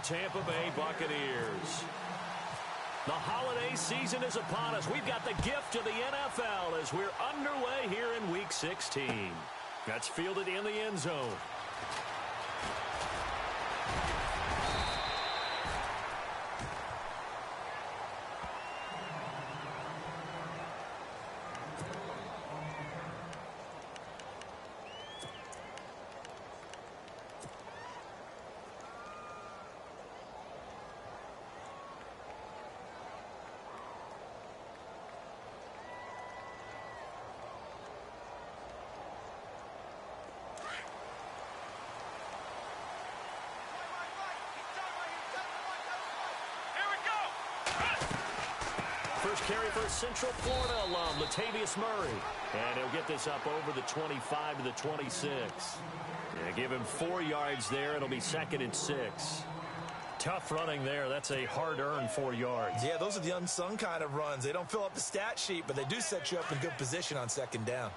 Tampa Bay Buccaneers. The holiday season is upon us. We've got the gift of the NFL as we're underway here in Week 16. That's fielded in the end zone. First carry for Central Florida alum, Latavius Murray. And he'll get this up over the 25 to the 26. Yeah, give him 4 yards there. It'll be 2nd and 6. Tough running there. That's a hard-earned 4 yards. Yeah, those are the unsung kind of runs. They don't fill up the stat sheet, but they do set you up in good position on 2nd down.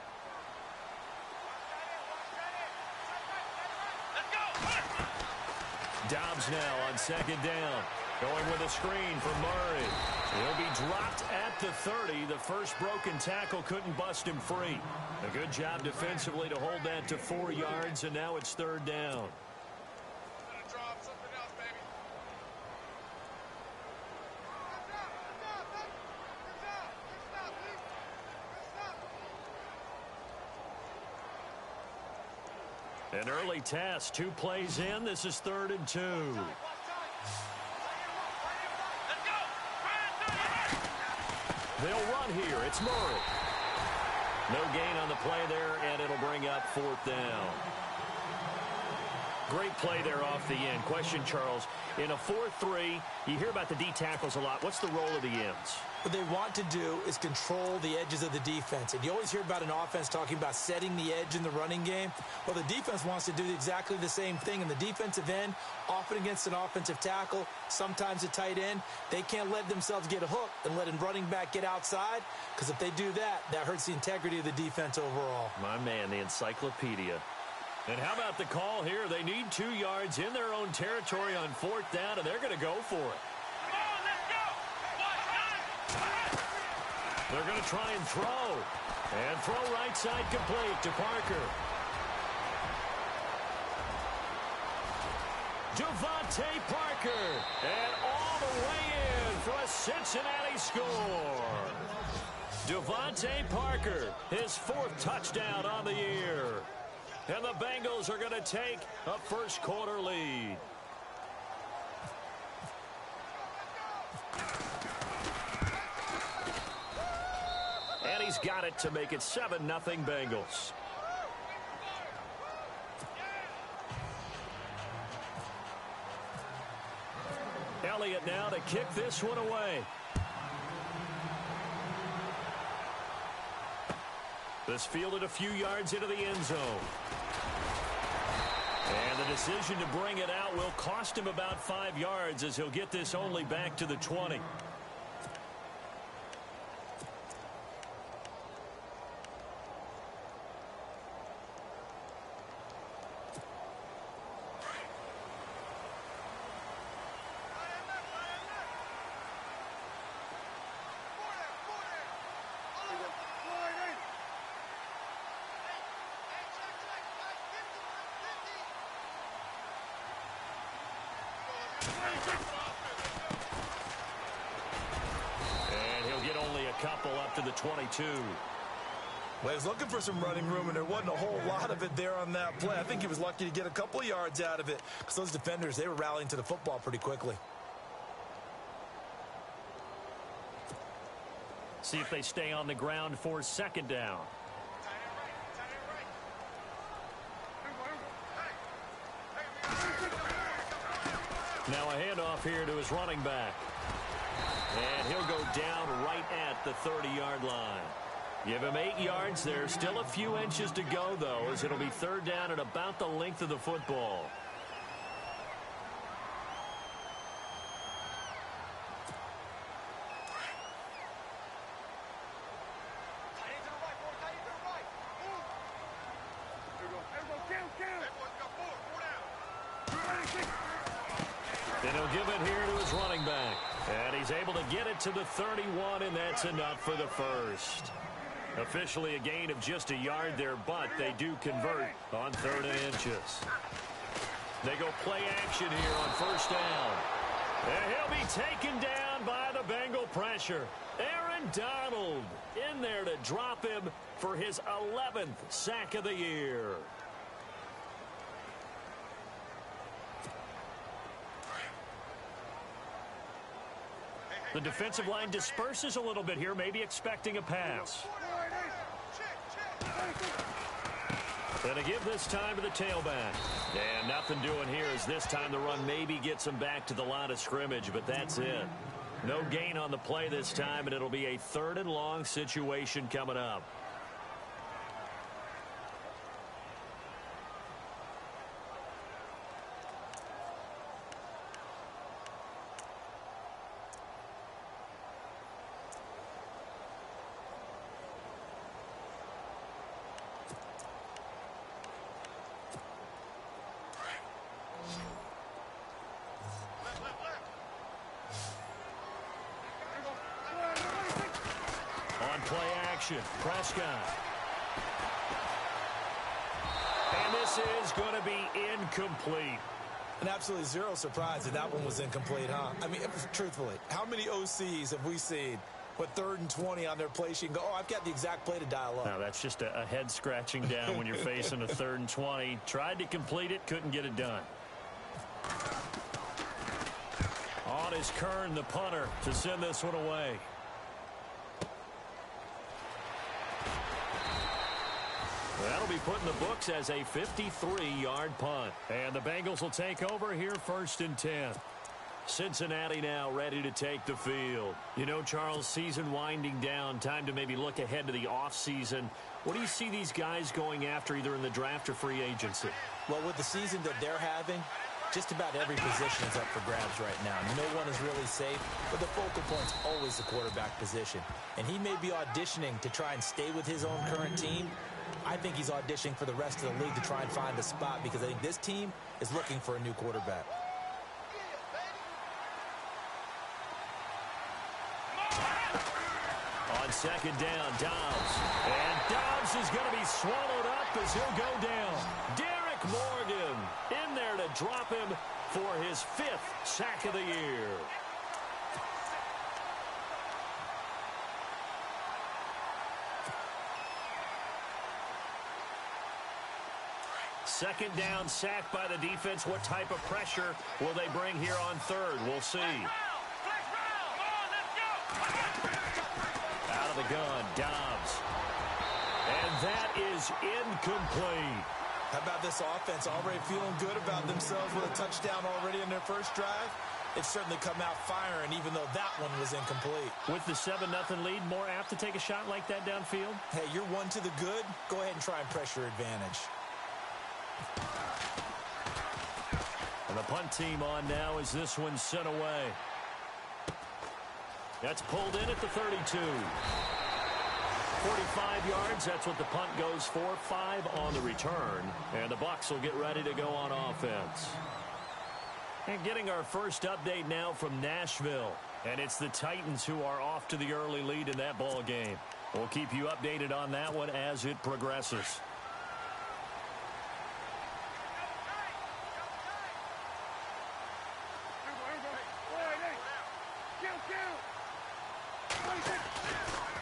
Dobbs now on 2nd down. Going with a screen for Murray. He'll be dropped at the 30. The first broken tackle couldn't bust him free. A good job defensively to hold that to 4 yards, and now it's 3rd down. An early test, 2 plays in. This is 3rd and 2. They'll run here. It's Murray. No gain on the play there, and it'll bring up 4th down. Great play there off the end. Question, Charles, in a 4-3, you hear about the D tackles a lot. What's the role of the ends? What they want to do is control the edges of the defense. And you always hear about an offense talking about setting the edge in the running game. Well, the defense wants to do exactly the same thing. In the defensive end, often against an offensive tackle, sometimes a tight end, they can't let themselves get hooked and let a running back get outside, because if they do that, that hurts the integrity of the defense overall. My man, the encyclopedia. And how about the call here? They need 2 yards in their own territory on 4th down, and they're going to go for it. They're going to try and throw. And throw right side complete to Parker. Devontae Parker. And all the way in for a Cincinnati score. Devontae Parker, his 4th touchdown on the year. And the Bengals are going to take a first quarter lead. And he's got it to make it 7-0 Bengals. Elliott now to kick this one away. This fielded a few yards into the end zone. And the decision to bring it out will cost him about 5 yards, as he'll get this only back to the 20. And he'll get only a couple up to the 22. Well, he was looking for some running room, and there wasn't a whole lot of it there on that play. I think he was lucky to get a couple yards out of it, because those defenders, they were rallying to the football pretty quickly. See if they stay on the ground for 2nd down. Now a handoff here to his running back. And he'll go down right at the 30-yard line. Give him 8 yards there. Still a few inches to go, though, as it'll be 3rd down at about the length of the football. And he'll give it here to his running back. And he's able to get it to the 31, and that's enough for the first. Officially a gain of just a yard there, but they do convert on 3rd and inches. They go play action here on 1st down. And he'll be taken down by the Bengal pressure. Aaron Donald in there to drop him for his 11th sack of the year. The defensive line disperses a little bit here, maybe expecting a pass. And to give this time to the tailback. And nothing doing here as this time the run maybe gets him back to the line of scrimmage, but that's it. No gain on the play this time, and it'll be a 3rd and long situation coming up. Play action, Prescott. And this is going to be incomplete. And absolutely zero surprise that that one was incomplete, huh? I mean, truthfully, how many OCs have we seen with 3rd and 20 on their play sheet and go, oh, I've got the exact play to dial up? No, that's just a head scratching down when you're facing a 3rd and 20. Tried to complete it, couldn't get it done. On is Kern, the punter, to send this one away. That'll be put in the books as a 53-yard punt. And the Bengals will take over here 1st and 10. Cincinnati now ready to take the field. You know, Charles, season winding down, time to maybe look ahead to the offseason. What do you see these guys going after either in the draft or free agency? Well, with the season that they're having, just about every position is up for grabs right now. No one is really safe, but the focal point's always the quarterback position. And he may be auditioning to try and stay with his own current team. I think he's auditioning for the rest of the league to try and find a spot because I think this team is looking for a new quarterback. On 2nd down, Dobbs. And Dobbs is going to be swallowed up as he'll go down. Derek Morgan in there to drop him for his 5th sack of the year. Second down, sack by the defense. What type of pressure will they bring here on 3rd? We'll see. Out of the gun, Dobbs. And that is incomplete. How about this offense already feeling good about themselves with a touchdown already in their first drive? It's certainly come out firing, even though that one was incomplete. With the 7-0 lead, more apt to take a shot like that downfield? Hey, you're one to the good. Go ahead and try and pressure advantage. And the punt team on now as this one's sent away. That's pulled in at the 32. 45 yards, that's what the punt goes for. 5 on the return. And the Bucs will get ready to go on offense. And getting our first update now from Nashville. And it's the Titans who are off to the early lead in that ball game. We'll keep you updated on that one as it progresses.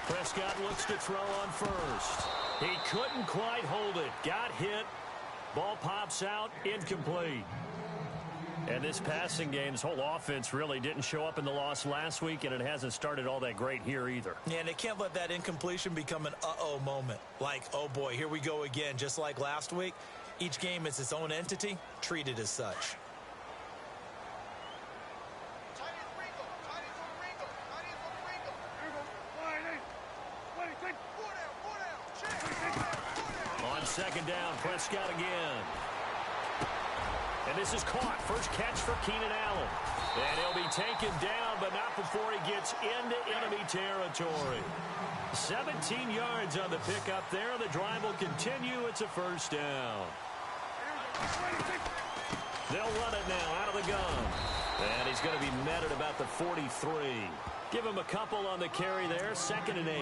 Prescott looks to throw on first. He couldn't quite hold it. Got hit. Ball pops out. Incomplete. And this passing game, this whole offense really didn't show up in the loss last week, and it hasn't started all that great here either. Yeah, and they can't let that incompletion become an uh-oh moment. Like, oh boy, here we go again, just like last week. Each game is its own entity, treated as such. On second down, Prescott again. And this is caught. First catch for Keenan Allen. And he'll be taken down, but not before he gets into enemy territory. 17 yards on the pickup there. The drive will continue. It's a first down. They'll run it now out of the gun. And he's going to be met at about the 43. Give him a couple on the carry there, 2nd and 8.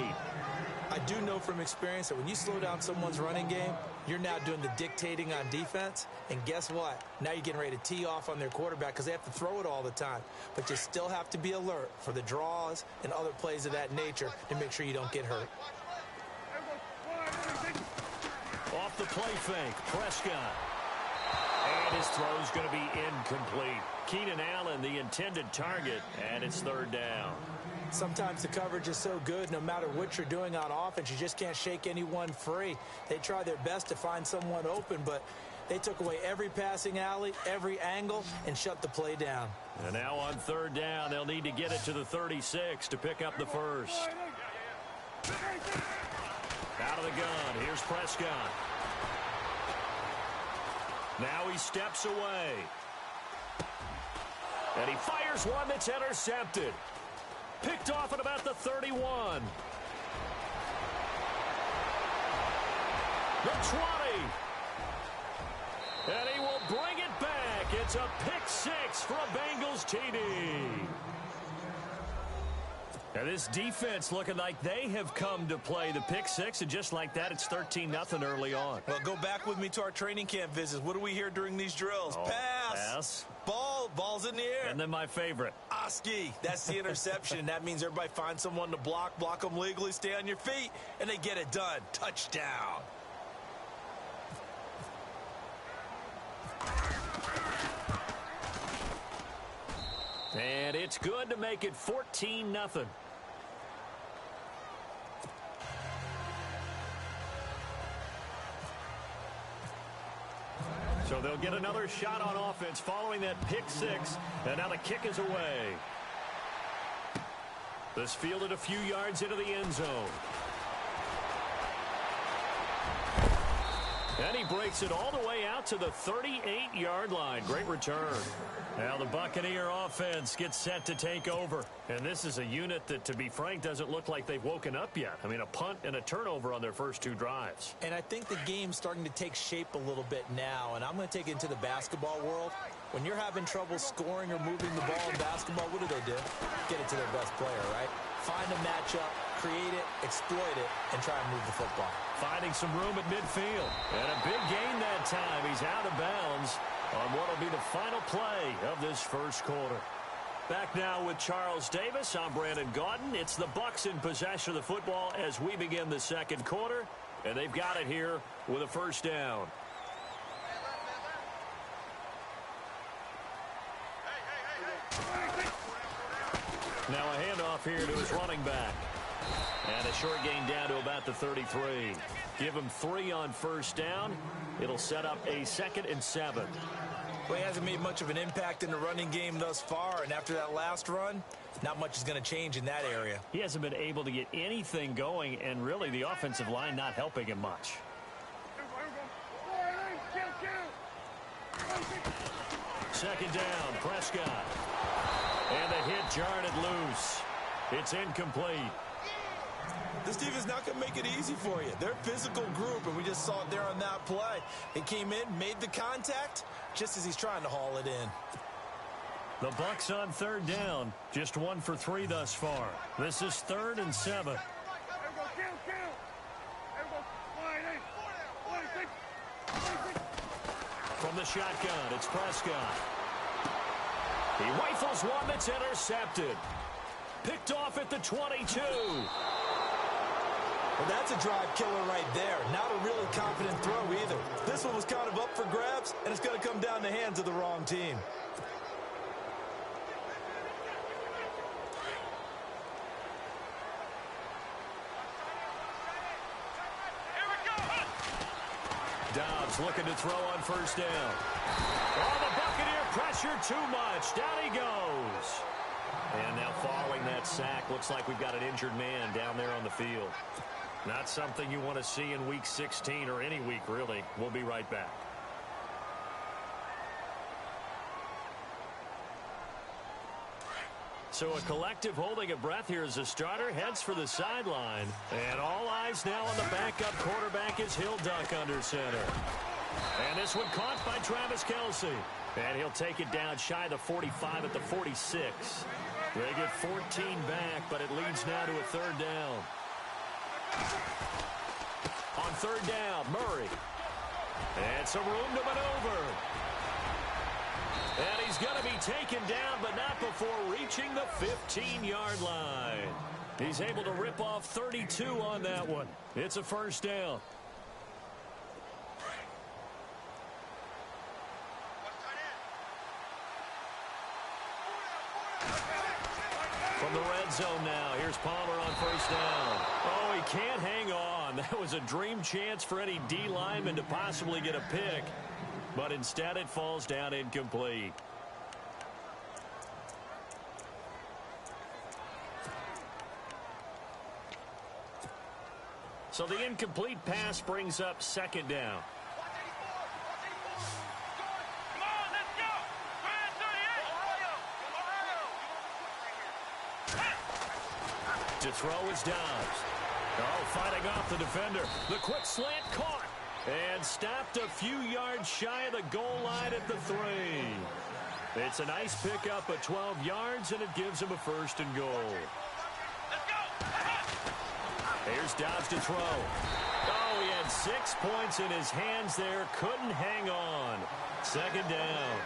I do know from experience that when you slow down someone's running game, you're now doing the dictating on defense. And guess what? Now you're getting ready to tee off on their quarterback because they have to throw it all the time. But you still have to be alert for the draws and other plays of that nature to make sure you don't get hurt. Off the play fake, Prescott. And his throw's going to be incomplete. Keenan Allen, the intended target, and it's 3rd down. Sometimes the coverage is so good, no matter what you're doing on offense, you just can't shake anyone free. They try their best to find someone open, but they took away every passing alley, every angle, and shut the play down. And now on 3rd down, they'll need to get it to the 36 to pick up the first. Out of the gun, here's Prescott. Now he steps away. And he fires one that's intercepted. Picked off at about the 31. The 20. And he will bring it back. It's a pick 6 for a Bengals TD. And this defense looking like they have come to play the pick 6, and just like that, it's 13-0 early on. Well, go back with me to our training camp visits. What do we hear during these drills? Pass. Ball's in the air. And then my favorite. Oski. That's the interception. That means everybody finds someone to block them legally, stay on your feet, and they get it done. Touchdown. And it's good to make it 14-0. So they'll get another shot on offense following that pick 6. And now the kick is away. This fielded a few yards into the end zone. And he breaks it all the way out to the 38-yard line. Great return. Now the Buccaneer offense gets set to take over. And this is a unit that, to be frank, doesn't look like they've woken up yet. I mean, a punt and a turnover on their first 2 drives. And I think the game's starting to take shape a little bit now. And I'm going to take it into the basketball world. When you're having trouble scoring or moving the ball in basketball, what do? Get it to their best player, right? Find a matchup, create it, exploit it, and try and move the football. Finding some room at midfield. And a big gain that time. He's out of bounds on what will be the final play of this first quarter. Back now with Charles Davis. I'm Brandon Gaudin. It's the Bucs in possession of the football as we begin the second quarter. And they've got it here with a first down. Now a handoff here to his running back. And a short gain down to about the 33. Give him 3 on first down. It'll set up a 2nd and 7. Well, he hasn't made much of an impact in the running game thus far, and after that last run, not much is going to change in that area. He hasn't been able to get anything going, and really the offensive line not helping him much. Second down, Prescott. And the hit jarred it loose. It's incomplete. This defense not going to make it easy for you. They're a physical group, and we just saw it there on that play. They came in, made the contact, just as he's trying to haul it in. The Bucs on 3rd down. Just 1 for 3 thus far. This is 3rd and 7. From the shotgun, it's Prescott. He rifles one that's intercepted. Picked off at the 22. Well, that's a drive killer right there. Not a really confident throw either. This one was kind of up for grabs, and it's going to come down the hands of the wrong team. Dobbs looking to throw on first down. Oh, the Buccaneer pressure too much. Down he goes. And now following that sack, looks like we've got an injured man down there on the field. Not something you want to see in Week 16 or any week, really. We'll be right back. So a collective holding of breath here as the starter heads for the sideline. And all eyes now on the backup quarterback as he'll duck under center. And this one caught by Travis Kelce. And he'll take it down shy of the 45 at the 46. They get 14 back, but it leads now to a third down. On third down, Murray. And some room to maneuver. And he's going to be taken down, but not before reaching the 15-yard line. He's able to rip off 32 on that one. It's a first down. From the red zone now, here's Palmer on first down. Oh, he can't hang on. That was a dream chance for any D lineman to possibly get a pick. But instead it falls down incomplete. So the incomplete pass brings up second down. To throw is Dobbs. Oh, fighting off the defender. The quick slant caught. And stopped a few yards shy of the goal line at the 3. It's a nice pickup of 12 yards, and it gives him a first and goal. Here's Dobbs to throw. Oh, he had 6 points in his hands there. Couldn't hang on. Second down.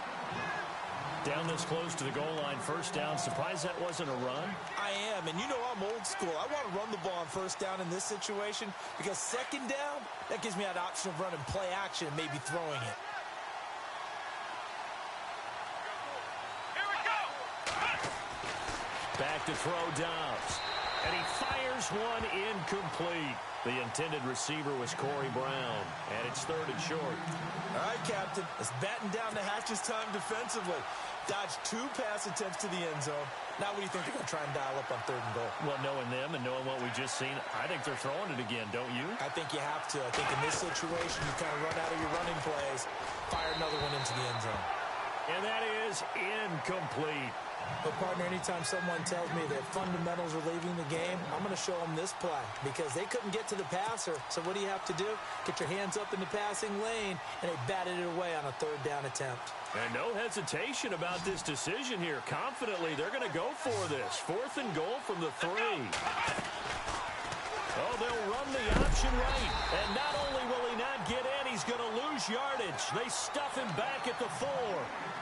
Down this close to the goal line, first down. Surprised that wasn't a run? I am, and you know I'm old school. I want to run the ball on first down in this situation because second down, that gives me that option of running play action and maybe throwing it. Here we go! Back to throw Dobbs. And he fires one incomplete. The intended receiver was Corey Brown. And it's third and short. All right, Captain. It's batting down the hatches time defensively. Dodged 2 pass attempts to the end zone. Now what do you think they're going to try and dial up on third and goal? Well, knowing them and knowing what we just seen, I think they're throwing it again, don't you? I think you have to. I think in this situation, you kind of run out of your running plays, fire another one into the end zone. And that is incomplete. But, partner, anytime someone tells me that fundamentals are leaving the game, I'm going to show them this play because they couldn't get to the passer. So what do you have to do? Get your hands up in the passing lane, and they batted it away on a third down attempt. And no hesitation about this decision here. Confidently, they're going to go for this. Fourth and goal from the 3. Oh, they'll run the option right. And not only will he not get in, he's going to lose yardage. They stuff him back at the 4.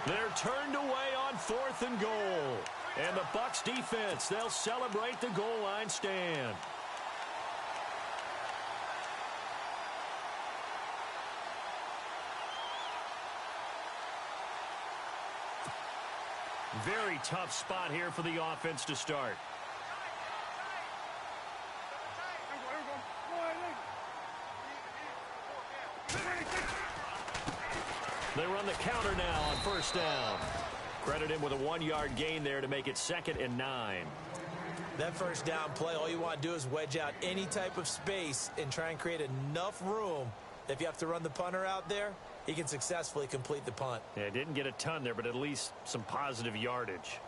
They're turned away on fourth and goal. And the Bucs defense, they'll celebrate the goal line stand. Very tough spot here for the offense to start. They run the counter now on first down. Credit him with a 1-yard gain there to make it 2nd and 9. That first down play, all you want to do is wedge out any type of space and try and create enough room. If you have to run the punter out there, he can successfully complete the punt. Yeah, didn't get a ton there, but at least some positive yardage.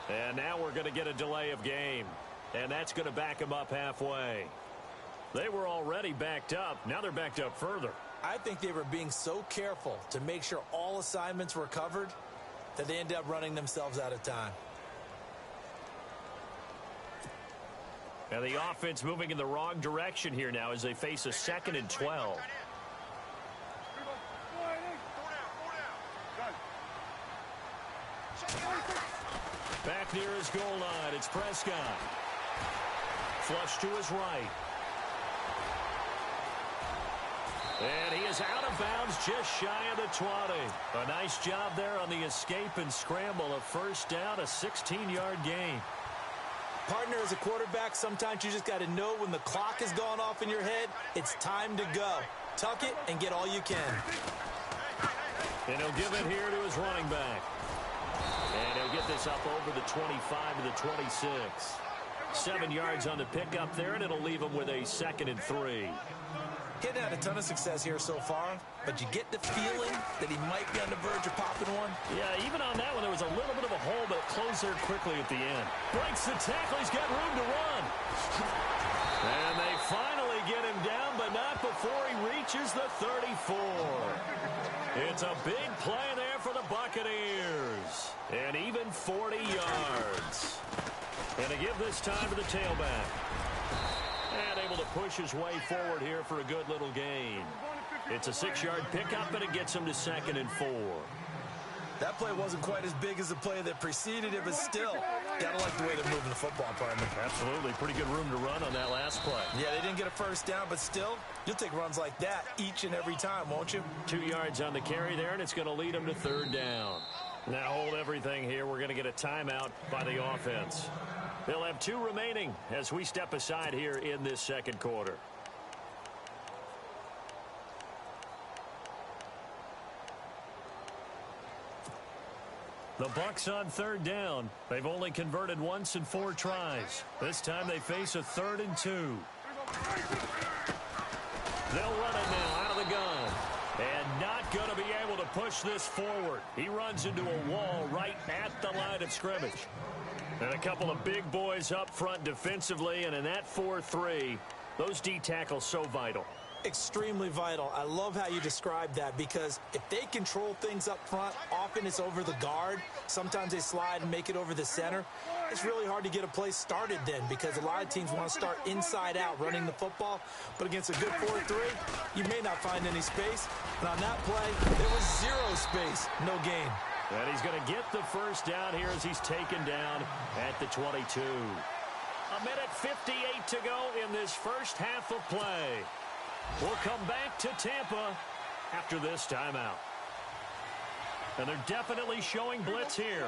And now we're going to get a delay of game. And that's going to back them up halfway. They were already backed up. Now they're backed up further. I think they were being so careful to make sure all assignments were covered that they ended up running themselves out of time. And the offense moving in the wrong direction here now as they face a 2nd and 12. Back near his goal line, it's Prescott. Flush to his right. And he is out of bounds just shy of the 20. A nice job there on the escape and scramble. A first down, a 16-yard gain. Partner, as a quarterback, sometimes you just got to know when the clock has gone off in your head, it's time to go. Tuck it and get all you can. And he'll give it here to his running back. And he'll get this up over the 25 to the 26. 7 yards on the pickup there, and it'll leave him with a 2nd and 3. He hadn't had a ton of success here so far, but you get the feeling that he might be on the verge of popping one. Yeah, even on that one, there was a little bit of a hole, but it closed there quickly at the end. Breaks the tackle. He's got room to run. And they finally get him down, but not before he reaches the 34. It's a big play there for the Buccaneers. And even 40 yards. And to give this time to the tailback. And able to push his way forward here for a good little gain. It's a 6-yard pickup, and it gets him to 2nd and 4. That play wasn't quite as big as the play that preceded it, but still, gotta like the way they're moving the football, partner. Absolutely. Pretty good room to run on that last play. Yeah, they didn't get a first down, but still, you'll take runs like that each and every time, won't you? 2 yards on the carry there, and it's going to lead him to 3rd down. Now hold everything here. We're going to get a timeout by the offense. They'll have 2 remaining as we step aside here in this 2nd quarter. The Bucs on 3rd down. They've only converted once in 4 tries. This time they face a 3rd and 2. They'll run it now out of the gun. And not going to be able to push this forward. He runs into a wall right at the line of scrimmage. And a couple of big boys up front defensively. And in that 4-3, those D tackles so vital. Extremely vital. I love how you describe that, because if they control things up front, often it's over the guard. Sometimes they slide and make it over the center. It's really hard to get a play started then, because a lot of teams want to start inside out running the football. But against a good 4-3, you may not find any space. And on that play, there was 0 space, no gain. And he's going to get the first down here as he's taken down at the 22. 1:58 to go in this first half of play. We'll come back to Tampa after this timeout. And they're definitely showing blitz here.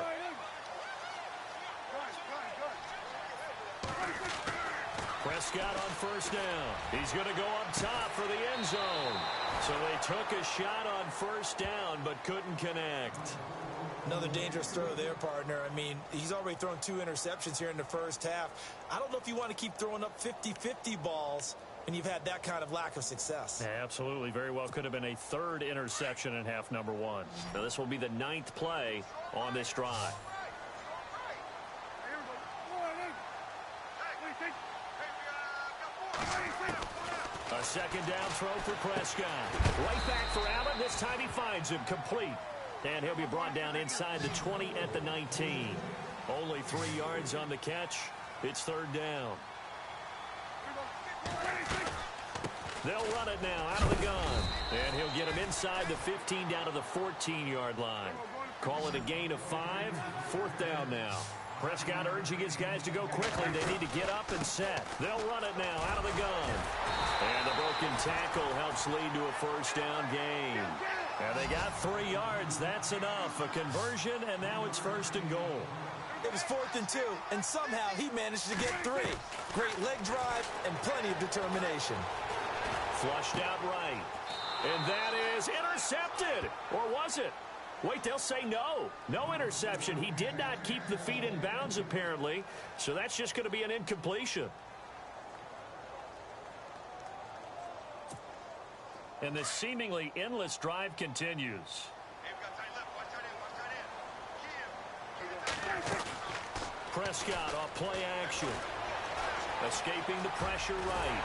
Prescott on first down. He's going to go up top for the end zone. So they took a shot on first down but couldn't connect. Another dangerous throw there, partner. I mean, he's already thrown 2 interceptions here in the first half. I don't know if you want to keep throwing up 50-50 balls and you've had that kind of lack of success. Yeah, absolutely. Very well could have been a 3rd interception in half number 1. Now this will be the 9th play on this drive. A 2nd down throw for Prescott. Right back for Allen. This time he finds him complete. And he'll be brought down inside the 20 at the 19. Only 3 yards on the catch. It's 3rd down. They'll run it now out of the gun. And he'll get him inside the 15 down to the 14-yard line. Call it a gain of 5. 4th down now. Prescott urging his guys to go quickly. They need to get up and set. They'll run it now out of the gun. And the broken tackle helps lead to a first down gain. And they got 3 yards. That's enough. A conversion, and now it's 1st and goal. It was 4th and 2, and somehow he managed to get 3. Great leg drive and plenty of determination. Flushed out right. And that is intercepted. Or was it? Wait, they'll say no. No interception. He did not keep the feet in bounds, apparently. So that's just going to be an incompletion. And this seemingly endless drive continues. Prescott off play action. Escaping the pressure right.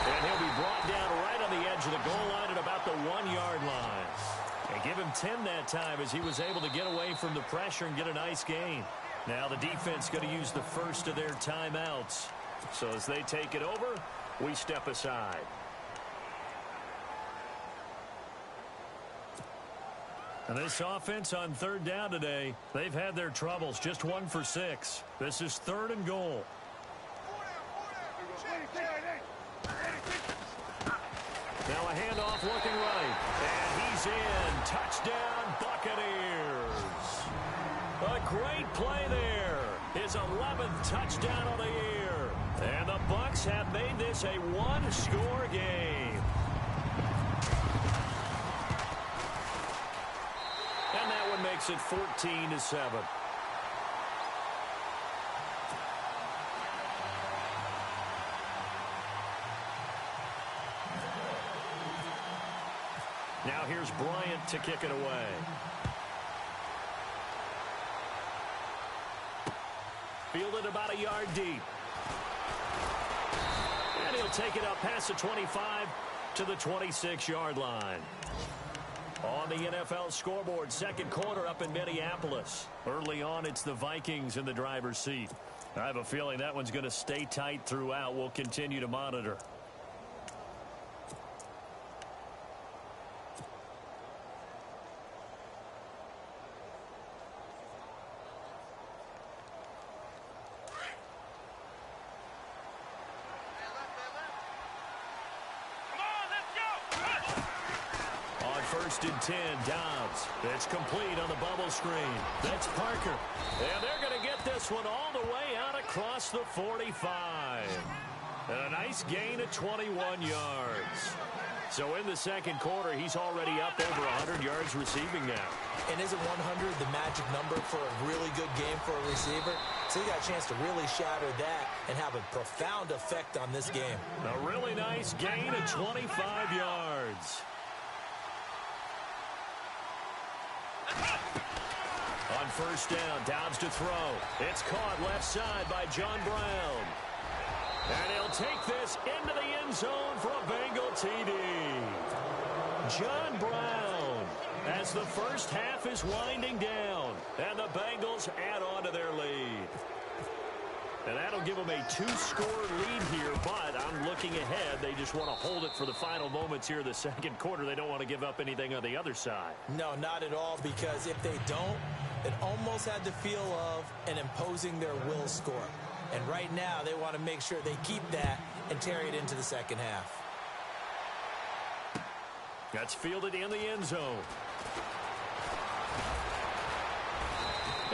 And he'll be brought down right on the edge of the goal line at about the 1-yard line. And give him 10 that time as he was able to get away from the pressure and get a nice gain. Now the defense going to use the first of their timeouts. So as they take it over, we step aside. And this offense on 3rd down today, they've had their troubles. Just 1 for 6. This is 3rd and goal. Now a handoff looking right. And he's in. Touchdown, Buccaneers. A great play there. His 11th touchdown of the year. And the Bucs have made this a 1-score game. makes it 14-7. Now here's Bryant to kick it away. Fielded about a yard deep. And he'll take it up past the 25 to the 26-yard line. On the NFL scoreboard, second quarter up in Minneapolis. Early on, it's the Vikings in the driver's seat. I have a feeling that one's going to stay tight throughout. We'll continue to monitor. First and 10, Dobbs. It's complete on the bubble screen. That's Parker. And they're going to get this one all the way out across the 45. And a nice gain of 21 yards. So in the second quarter, he's already up over 100 yards receiving now. And isn't 100 the magic number for a really good game for a receiver? So he got a chance to really shatter that and have a profound effect on this game. A really nice gain of 25 yards. On first down, Dobbs to throw. It's caught left side by John Brown. And he'll take this into the end zone for a Bengal TD. John Brown, as the first half is winding down, and the Bengals add on to their lead. And that'll give them a 2-score lead here, but I'm looking ahead. They just want to hold it for the final moments here in the second quarter. They don't want to give up anything on the other side. No, not at all, because if they don't, it almost had the feel of an imposing their will score. And right now, they want to make sure they keep that and carry it into the second half. That's fielded in the end zone.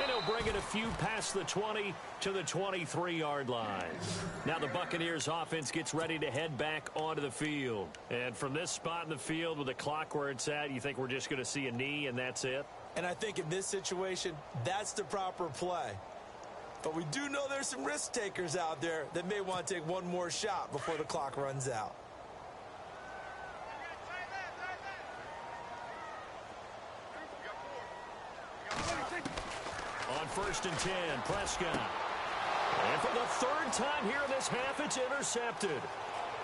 And he'll bring it a few past the 20 to the 23-yard line. Now the Buccaneers offense gets ready to head back onto the field. And from this spot in the field with the clock where it's at, you think we're just going to see a knee and that's it? And I think in this situation, that's the proper play. But we do know there's some risk takers out there that may want to take one more shot before the clock runs out. On first and 10, Prescott. And for the third time here in this half, it's intercepted.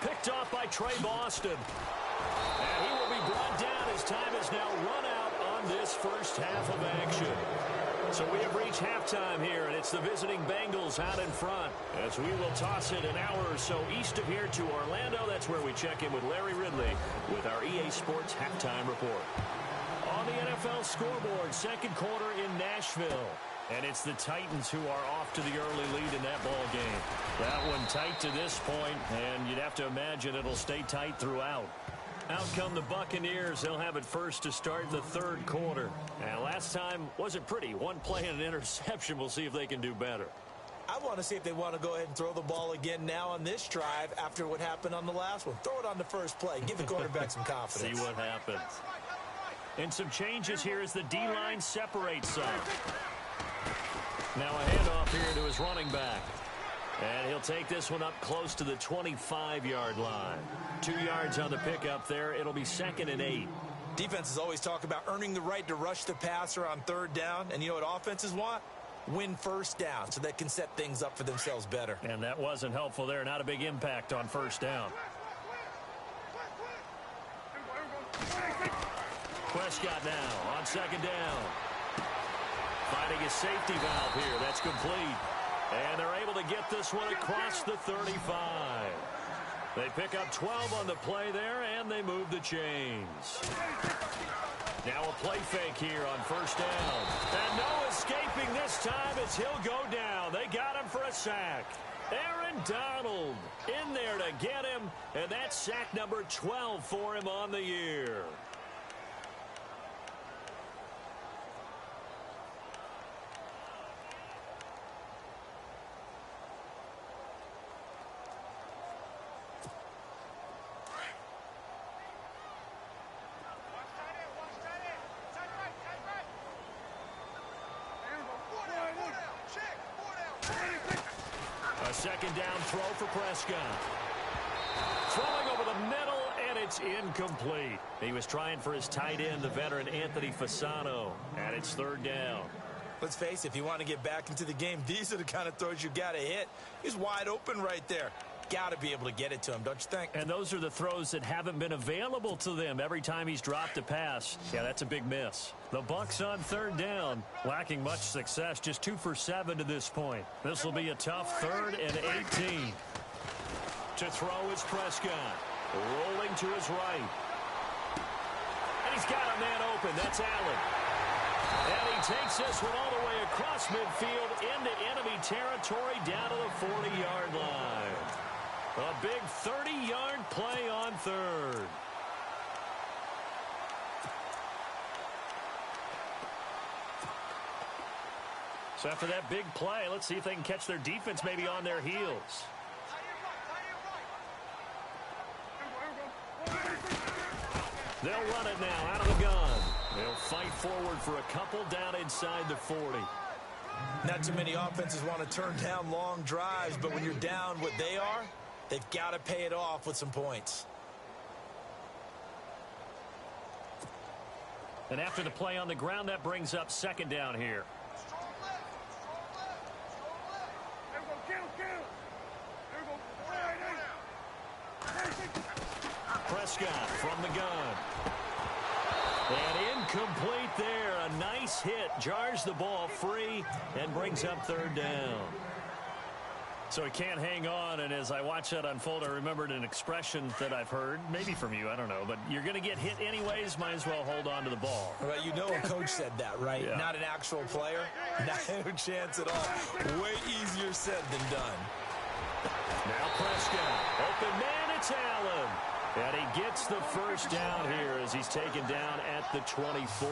Picked off by Trey Boston. And he will be brought down as time is now run out on this first half of action. So we have reached halftime here, and it's the visiting Bengals out in front. As we will toss it an hour or so east of here to Orlando. That's where we check in with Larry Ridley with our EA Sports Halftime Report. On the NFL scoreboard, second quarter in Nashville. And it's the Titans who are off to the early lead in that ball game. That one tight to this point, and you'd have to imagine it'll stay tight throughout. Out come the Buccaneers. They'll have it first to start the third quarter. And last time wasn't pretty. One play and an interception. We'll see if they can do better. I want to see if they want to go ahead and throw the ball again now on this drive after what happened on the last one. Throw it on the first play. Give the quarterback some confidence. See what happens. And some changes here as the D-line separates some. Now a handoff here to his running back. And he'll take this one up close to the 25-yard line. 2 yards on the pickup there. It'll be 2nd and 8. Defenses always talk about earning the right to rush the passer on third down. And you know what offenses want? Win first down so they can set things up for themselves better. And that wasn't helpful there. Not a big impact on first down. Prescott now on second down. Finding a safety valve here. That's complete. And they're able to get this one across the 35. They pick up 12 on the play there, and they move the chains. Now a play fake here on first down. And no escaping this time as he'll go down. They got him for a sack. Aaron Donald in there to get him, and that's sack number 12 for him on the year. A second down throw for Prescott. Throwing over the middle, and it's incomplete. He was trying for his tight end, the veteran Anthony Fasano, and it's third down. Let's face it, if you want to get back into the game, these are the kind of throws you got to hit. He's wide open right there. Got to be able to get it to him, don't you think? And those are the throws that haven't been available to them every time he's dropped a pass. Yeah, that's a big miss. The Bucs on third down, lacking much success, just 2 for 7 to this point. This will be a tough 3rd and 18. To throw is Prescott, rolling to his right. And he's got a man open. That's Allen. And he takes this one all the way across midfield into enemy territory down to the 40-yard line. A big 30-yard play on third. So after that big play, let's see if they can catch their defense maybe on their heels. They'll run it now out of the gun. They'll fight forward for a couple down inside the 40. Not too many offenses want to turn down long drives, but when you're down what they are, they've got to pay it off with some points. And after the play on the ground, that brings up second down here. Prescott from the gun. And incomplete there. A nice hit. Jars the ball free and brings up third down. So he can't hang on, and as I watch that unfold, I remembered an expression that I've heard, maybe from you, I don't know, but you're going to get hit anyways, might as well hold on to the ball. Well, you know a coach said that, right? Yeah. Not an actual player. No chance at all. Way easier said than done. Now Prescott. Open man, it's Allen. And he gets the first down here as he's taken down at the 24.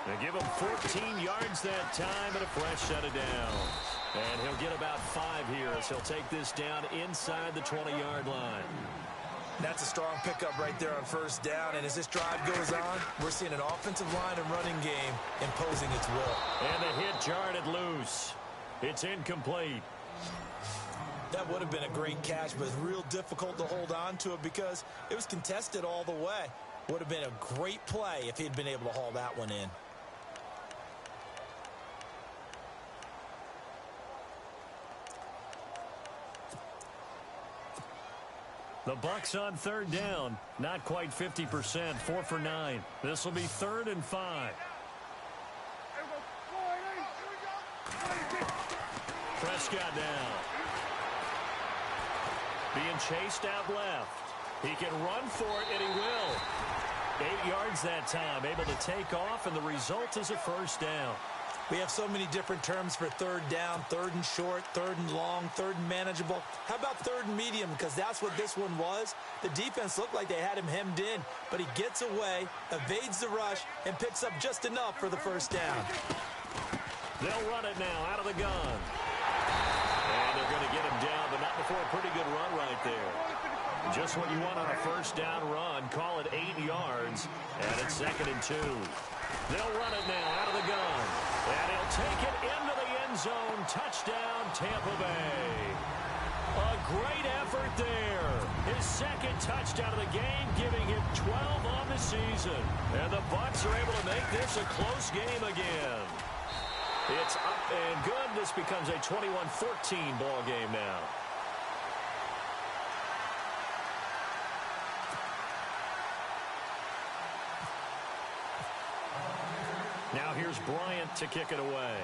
They give him 14 yards that time and a fresh set of downs. And he'll get about 5 here as he'll take this down inside the 20-yard line. That's a strong pickup right there on first down. And as this drive goes on, we're seeing an offensive line and running game imposing its will. And the hit jarred it loose. It's incomplete. That would have been a great catch, but it's real difficult to hold on to it because it was contested all the way. Would have been a great play if he'd been able to haul that one in. The Bucs on third down. Not quite 50%. 4 for 9. This will be 3rd and 5. Prescott now. Being chased out left. He can run for it, and he will. 8 yards that time. Able to take off, and the result is a first down. We have so many different terms for third down, 3rd and short, 3rd and long, 3rd and manageable. How about 3rd and medium? Because that's what this one was. The defense looked like they had him hemmed in, but he gets away, evades the rush, and picks up just enough for the first down. They'll run it now out of the gun. And they're going to get him down, but not before a pretty good run right there. Just what you want on a first down run. Call it 8 yards, and it's 2nd and 2. They'll run it now out of the gun. And he'll take it into the end zone. Touchdown, Tampa Bay. A great effort there. His 2nd touchdown of the game, giving him 12 on the season. And the Bucs are able to make this a close game again. It's up and good. This becomes a 21-14 ball game now. Now here's Bryant to kick it away.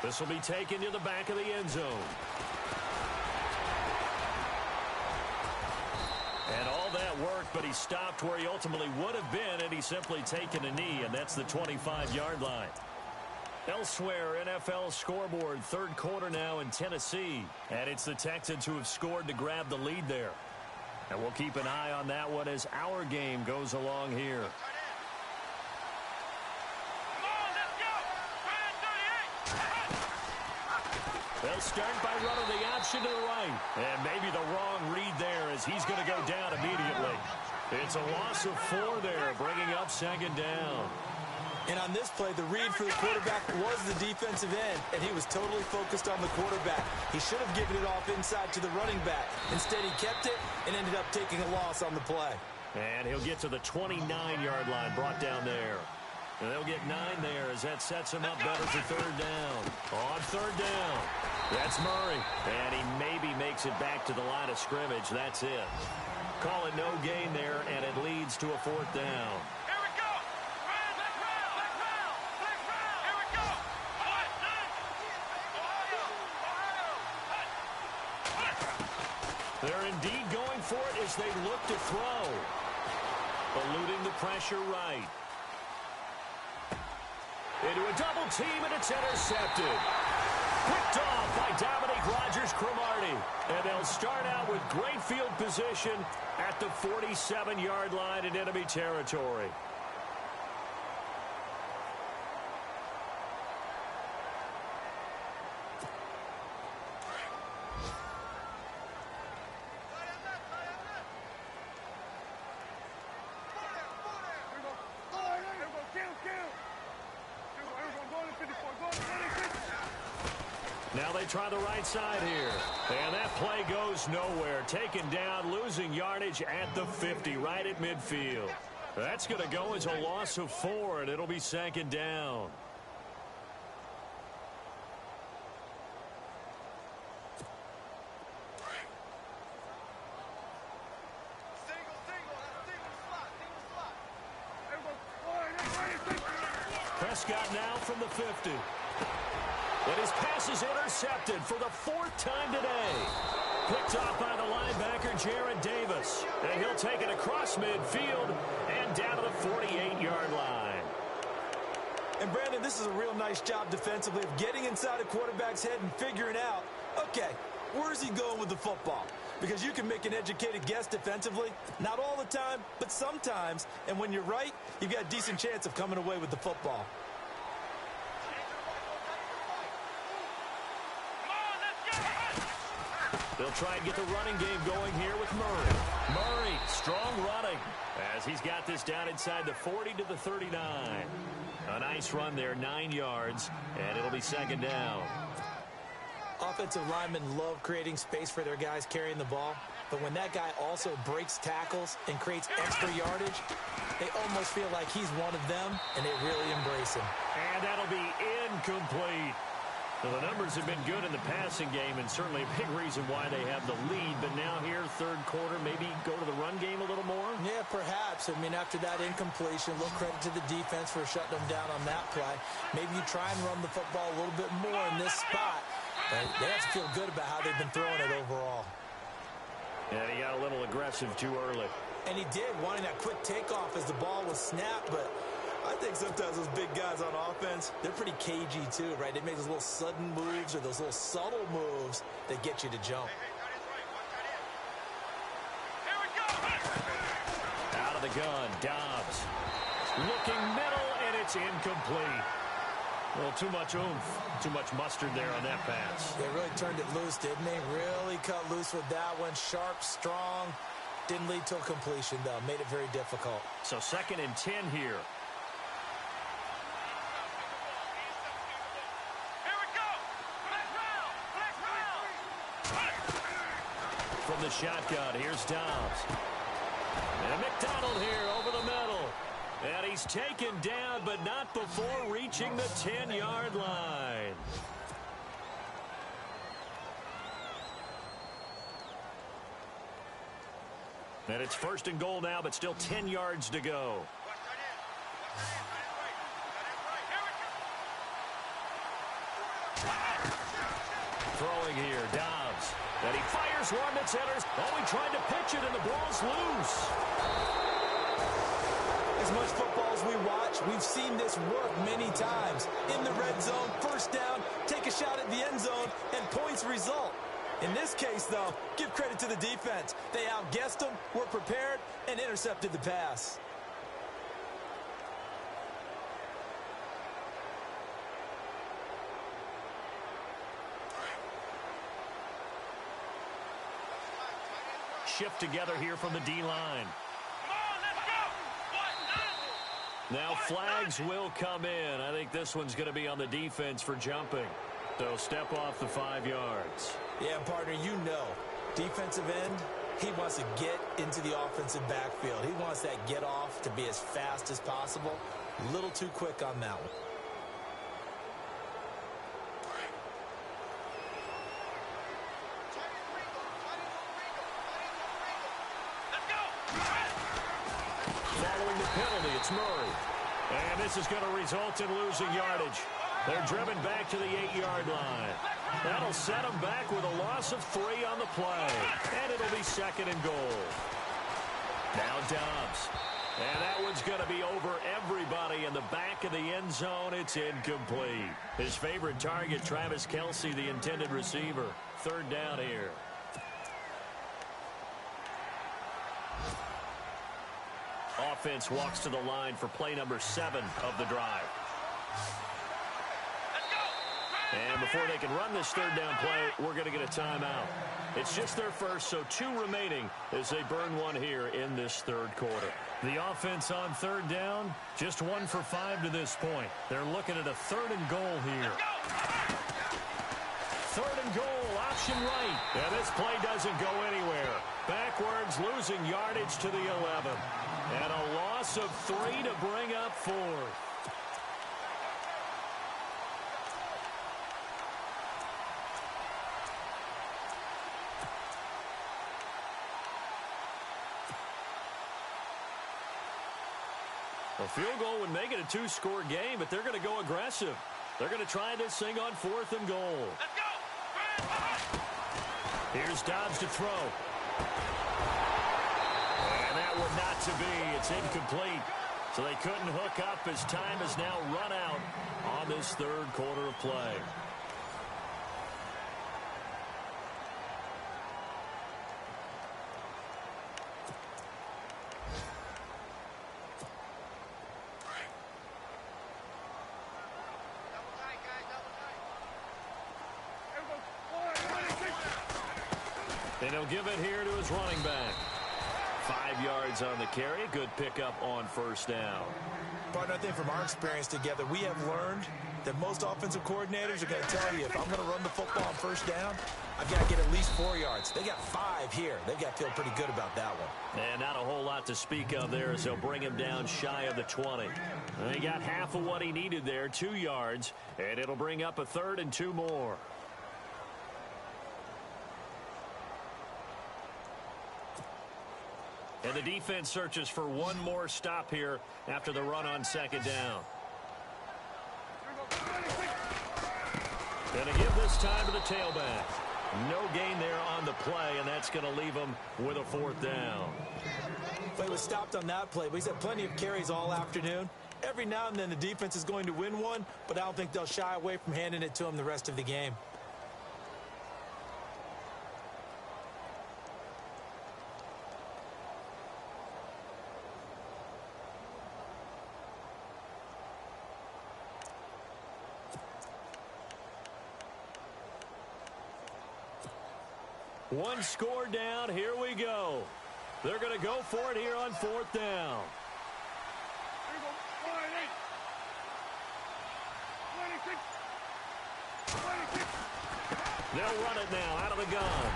This will be taken to the back of the end zone. And all that worked, but he stopped where he ultimately would have been, and he's simply taken a knee, and that's the 25-yard line. Elsewhere, NFL scoreboard, 3rd quarter now in Tennessee, and it's the Texans who have scored to grab the lead there. And we'll keep an eye on that one as our game goes along here. They'll start by running the option to the right. And maybe the wrong read there as he's going to go down immediately. It's a loss of 4 there, bringing up 2nd down. And on this play, the read for the quarterback was the defensive end, and he was totally focused on the quarterback. He should have given it off inside to the running back. Instead, he kept it and ended up taking a loss on the play. And he'll get to the 29-yard line, brought down there. And they'll get 9 there as that sets him up better for third down. On third down, that's Murray. And he maybe makes it back to the line of scrimmage. That's it. Call it no gain there, and it leads to a fourth down. They're indeed going for it as they look to throw. Eluding the pressure right. Into a double team, and it's intercepted. Picked off by Dominique Rodgers-Cromartie. And they'll start out with great field position at the 47-yard line in enemy territory. Now they try the right side here. And that play goes nowhere. Taken down, losing yardage at the 50, right at midfield. That's going to go as a loss of 4, and it'll be second down. Prescott now from the 50. And his pass is intercepted for the 4th time today. Picked off by the linebacker, Jared Davis. And he'll take it across midfield and down to the 48-yard line. And, Brandon, this is a real nice job defensively of getting inside a quarterback's head and figuring out, okay, where's he going with the football? Because you can make an educated guess defensively. Not all the time, but sometimes. And when you're right, you've got a decent chance of coming away with the football. They'll try and get the running game going here with Murray. Murray, strong running as he's got this down inside the 40 to the 39. A nice run there, 9 yards, and it'll be second down. Offensive linemen love creating space for their guys carrying the ball, but when that guy also breaks tackles and creates extra yardage, they almost feel like he's one of them, and they really embrace him. And that'll be incomplete. Well, the numbers have been good in the passing game, and certainly a big reason why they have the lead. But now here, third quarter, maybe go to the run game a little more? Yeah, perhaps. I mean, after that incompletion, a little credit to the defense for shutting them down on that play. Maybe you try and run the football a little bit more in this spot. But they have to feel good about how they've been throwing it overall. And he got a little aggressive too early. And he did, wanting that quick takeoff as the ball was snapped, but I think sometimes those big guys on offense, they're pretty cagey too, right? They make those little sudden moves or those little subtle moves that get you to jump. Out of the gun, Dobbs. Looking middle, and it's incomplete. A little too much oomph, too much mustard there on that pass. They really turned it loose, didn't they? Really cut loose with that one. Sharp, strong. Didn't lead to a completion, though. Made it very difficult. So 2nd and 10 here. From the shotgun, here's Dobbs. And McDonald here over the middle. And he's taken down, but not before reaching the 10-yard line. And it's 1st and goal now, but still 10 yards to go. Throwing here, Dobbs. And he fires one that centers. Oh, he tried to pitch it, and the ball's loose. As much football as we watch, we've seen this work many times. In the red zone, 1st down, take a shot at the end zone, and points result. In this case, though, give credit to the defense. They outguessed them, were prepared, and intercepted the pass. Shift together here from the D-line. Now flags will come in. I think this one's going to be on the defense for jumping. They'll step off the 5 yards. Yeah, partner, you know, defensive end, he wants to get into the offensive backfield. He wants that get off to be as fast as possible. A little too quick on that one. Following the penalty, it's Murray. And this is going to result in losing yardage. They're driven back to the 8-yard line. That'll set them back with a loss of 3 on the play. And it'll be 2nd and goal. Now Dobbs. And that one's going to be over everybody in the back of the end zone. It's incomplete. His favorite target, Travis Kelce, the intended receiver. 3rd down here. Offense walks to the line for play number 7 of the drive. And before they can run this 3rd down play, we're going to get a timeout. It's just their first, so 2 remaining as they burn one here in this 3rd quarter. The offense on 3rd down, just 1 for 5 to this point. They're looking at a 3rd and goal here. 3rd and goal, option right. And this play doesn't go anywhere. Backwards, losing yardage to the 11. And a loss of 3 to bring up 4th. A field goal would make it a 2-score game, but they're going to go aggressive. They're going to try this thing on 4th and goal. Let's go! Here's Dobbs to throw. And that one not to be. It's incomplete. So they couldn't hook up as time has now run out on this 3rd quarter of play. And he'll give it here to his running back. 5 yards on the carry. Good pickup on 1st down. Partner, I think from our experience together, we have learned that most offensive coordinators are going to tell you, if I'm going to run the football on 1st down, I've got to get at least 4 yards. They got 5 here. They've got to feel pretty good about that one. And not a whole lot to speak of there as they'll bring him down shy of the 20. And he got half of what he needed there, 2 yards, and it'll bring up a 3rd and 2 more. And the defense searches for one more stop here after the run on 2nd down. Going to give this time to the tailback. No gain there on the play, and that's going to leave them with a 4th down. Play was stopped on that play, but he's had plenty of carries all afternoon. Every now and then the defense is going to win one, but I don't think they'll shy away from handing it to him the rest of the game. One score down. Here we go. They're going to go for it here on 4th down. They'll run it now out of the gun.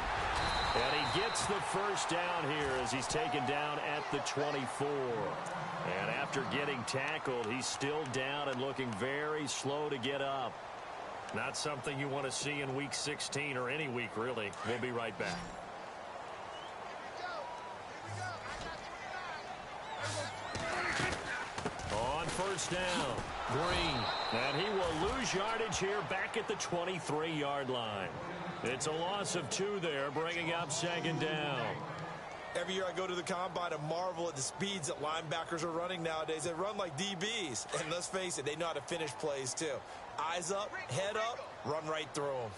And he gets the 1st down here as he's taken down at the 24. And after getting tackled, he's still down and looking very slow to get up. Not something you want to see in Week 16 or any week, really. We'll be right back. On 1st down, Green. And he will lose yardage here back at the 23-yard line. It's a loss of 2 there, bringing up 2nd down. Every year I go to the combine and marvel at the speeds that linebackers are running nowadays. They run like DBs. And let's face it, they know how to finish plays too. Eyes up, head up, run right through them.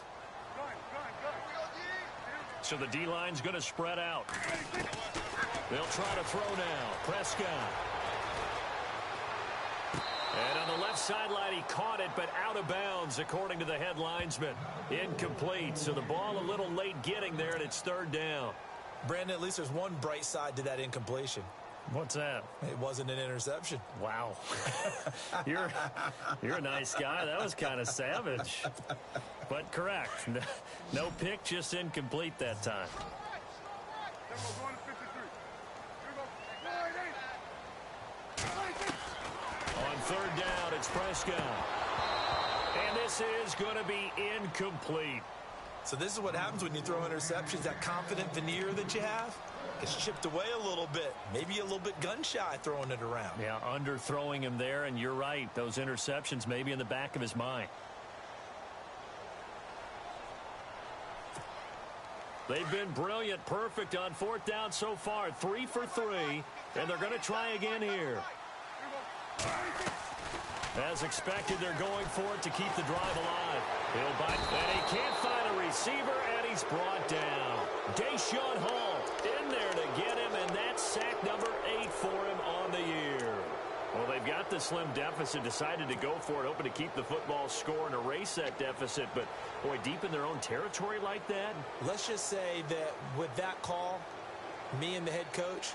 So the D-line's going to spread out. They'll try to throw now. Prescott. And on the left sideline, he caught it, but out of bounds, according to the head linesman. Incomplete. So the ball a little late getting there, and it's 3rd down. Brandon, at least there's one bright side to that incompletion. What's that? It wasn't an interception. Wow. You're a nice guy. That was kind of savage. But correct. No pick, just incomplete that time. On third down, it's Prescott. And this is going to be incomplete. So this is what happens when you throw interceptions. That confident veneer that you have gets chipped away a little bit. Maybe a little bit gun-shy throwing it around. Yeah, underthrowing him there, and you're right. Those interceptions may be in the back of his mind. They've been brilliant, perfect on fourth down so far. 3 for 3, and they're going to try again here. As expected, they're going for it to keep the drive alive. He'll bite, and he can't find a receiver, and he's brought down. Deshaun Hall in there to get him, and that's sack number 8 for him on the year. Well, they've got the slim deficit, decided to go for it, hoping to keep the football score and erase that deficit. But, boy, deep in their own territory like that. Let's just say that with that call, me and the head coach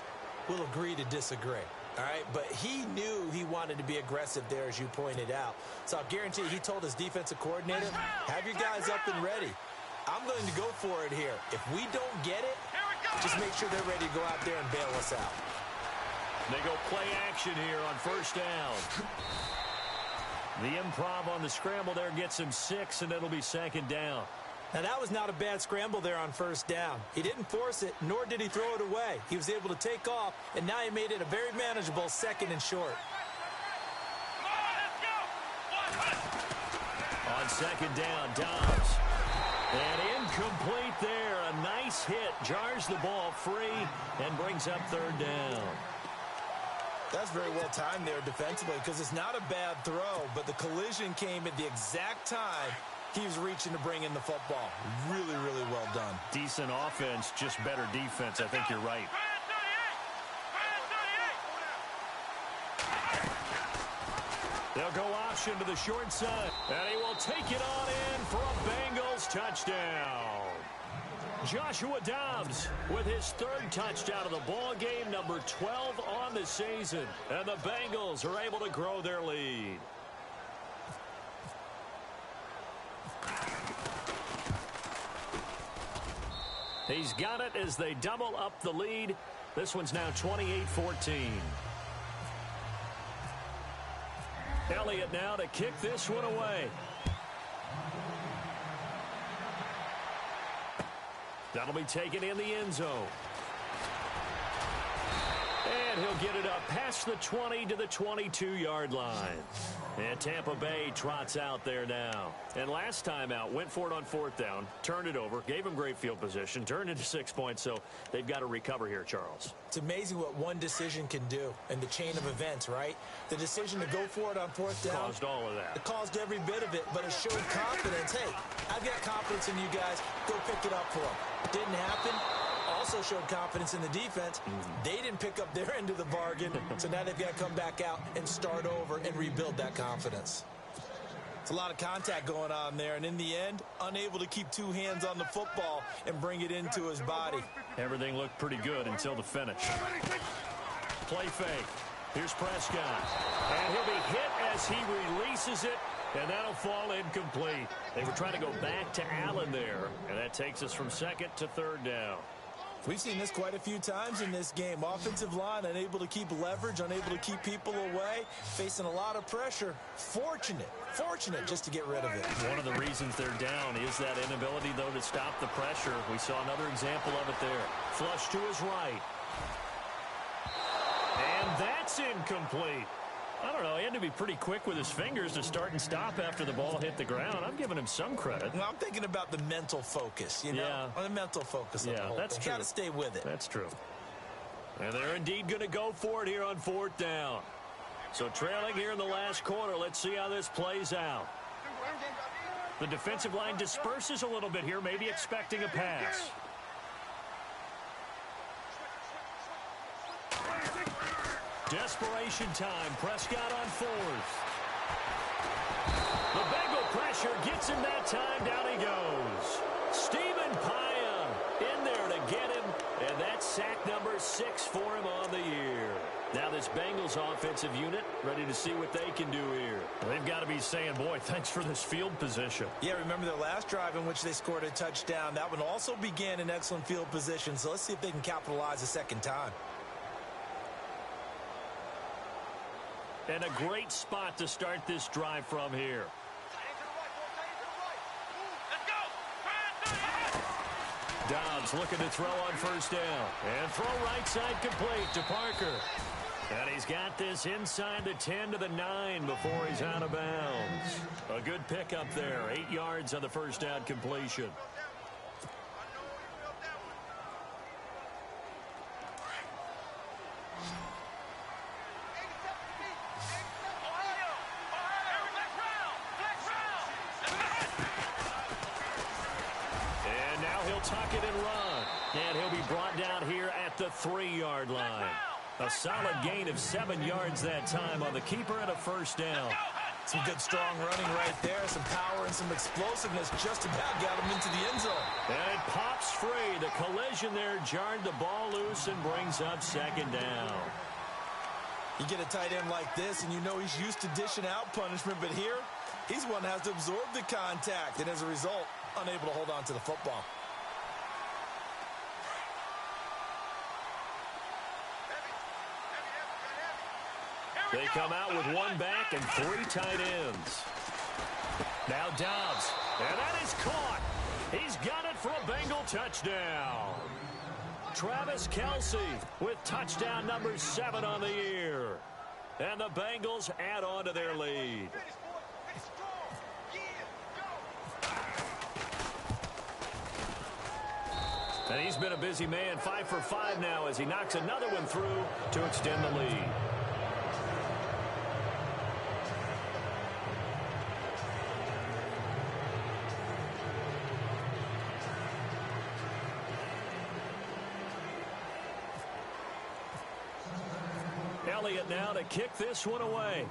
will agree to disagree. All right, but he knew he wanted to be aggressive there, as you pointed out. So I'll guarantee he told his defensive coordinator, have your guys up and ready. I'm going to go for it here. If we don't get it, just make sure they're ready to go out there and bail us out. They go play action here on first down. The improv on the scramble there gets him 6, and it'll be second down. Now, that was not a bad scramble there on first down. He didn't force it, nor did he throw it away. He was able to take off, and now he made it a very manageable second and short. On second down, Dobbs. And incomplete there. A nice hit. Jars the ball free and brings up third down. That's very well timed there defensively because it's not a bad throw, but the collision came at the exact time he was reaching to bring in the football. Really, really well done. Decent offense, just better defense. I think you're right. They'll go option to the short side, and he will take it on in for a Bengals touchdown. Joshua Dobbs with his 3rd touchdown of the ball game, number 12 on the season, and the Bengals are able to grow their lead. He's got it as they double up the lead. This one's now 28-14. Elliott now to kick this one away. That'll be taken in the end zone. And he'll get it up past the 20 to the 22-yard line. And Tampa Bay trots out there now. And last time out, went for it on fourth down, turned it over, gave him great field position, turned into 6 points, so they've got to recover here, Charles. It's amazing what one decision can do in the chain of events, right? The decision to go for it on fourth down. Caused all of that. It caused every bit of it, but it showed confidence. Hey, I've got confidence in you guys. Go pick it up for them. Didn't happen. Also showed confidence in the defense. They didn't pick up their end of the bargain, so now they've got to come back out and start over and rebuild that confidence. It's a lot of contact going on there, and in the end, unable to keep 2 hands on the football and bring it into his body. Everything looked pretty good until the finish. Play fake. Here's Prescott. And he'll be hit as he releases it, and that'll fall incomplete. They were trying to go back to Allen there, and that takes us from second to third down. We've seen this quite a few times in this game. Offensive line unable to keep leverage, unable to keep people away, facing a lot of pressure. Fortunate just to get rid of it. One of the reasons they're down is that inability, though, to stop the pressure. We saw another example of it there. Flush to his right. And that's incomplete. I don't know, he had to be pretty quick with his fingers to start and stop after the ball hit the ground. I'm giving him some credit. Well, I'm thinking about the mental focus, you know? Yeah. On the mental focus of the whole that's thing. true. Got to stay with it. That's true. And they're indeed going to go for it here on fourth down. So trailing here in the last quarter, let's see how this plays out. The defensive line disperses a little bit here, maybe expecting a pass. Desperation time. Prescott on 4th. The Bengal pressure gets him that time. Down he goes. Stephen Paya in there to get him. And that's sack number 6 for him on the year. Now this Bengals offensive unit ready to see what they can do here. They've got to be saying, boy, thanks for this field position. Yeah, remember their last drive in which they scored a touchdown. That one also began in excellent field position, so let's see if they can capitalize a second time. And a great spot to start this drive from here. Dobbs looking to throw on first down. And throw right side complete to Parker. And he's got this inside the 10 to the 9 before he's out of bounds. A good pickup there. 8 yards on the first down completion. Tuck it and run. And he'll be brought down here at the 3-yard line. A solid gain of 7 yards that time on the keeper and a first down. Some good strong running right there. Some power and some explosiveness just about got him into the end zone. And it pops free. The collision there jarred the ball loose and brings up second down. You get a tight end like this and you know he's used to dishing out punishment, but here he's one that has to absorb the contact and as a result unable to hold on to the football. They come out with 1 back and 3 tight ends. Now Dobbs, and that is caught. He's got it for a Bengal touchdown. Travis Kelce with touchdown number 7 on the year. And the Bengals add on to their lead. And he's been a busy man, 5 for 5 now as he knocks another one through to extend the lead. Elliott now to kick this one away.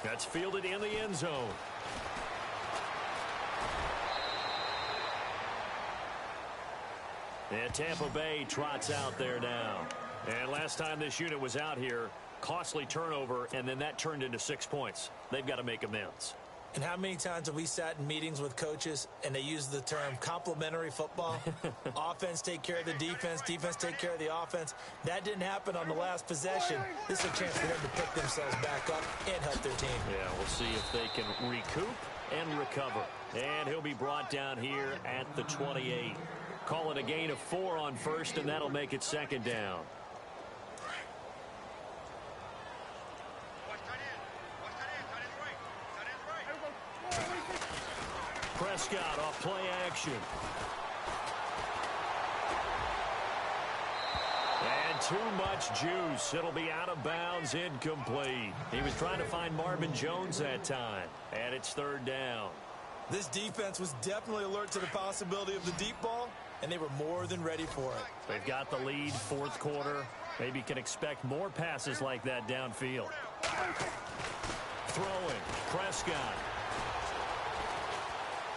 That's fielded in the end zone. And Tampa Bay trots out there now. And last time this unit was out here, costly turnover, and then that turned into 6 points. They've got to make amends. And how many times have we sat in meetings with coaches and they use the term complementary football? Offense take care of the defense, defense take care of the offense. That didn't happen on the last possession. This is a chance for them to pick themselves back up and help their team. Yeah, we'll see if they can recoup and recover. And he'll be brought down here at the 28. Call it a gain of 4 on first, and that'll make it second down. Prescott off play action. And too much juice. It'll be out of bounds, incomplete. He was trying to find Marvin Jones that time. And it's third down. This defense was definitely alert to the possibility of the deep ball, and they were more than ready for it. They've got the lead, fourth quarter. Maybe can expect more passes like that downfield. Throwing, Prescott.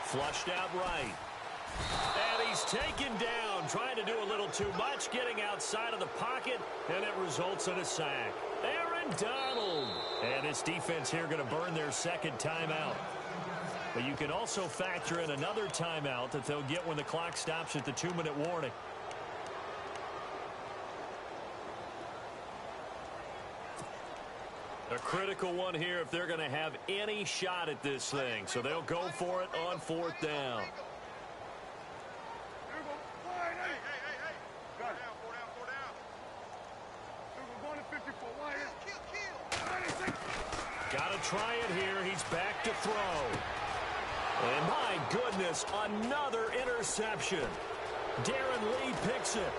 Flushed out right. And he's taken down, trying to do a little too much, getting outside of the pocket, and it results in a sack. Aaron Donald. And this defense here going to burn their second timeout. But you can also factor in another timeout that they'll get when the clock stops at the 2-minute warning. A critical one here if they're going to have any shot at this thing. So they'll go for it on fourth down. Got to try it here. He's back to throw. And my goodness, another interception. Darren Lee picks it.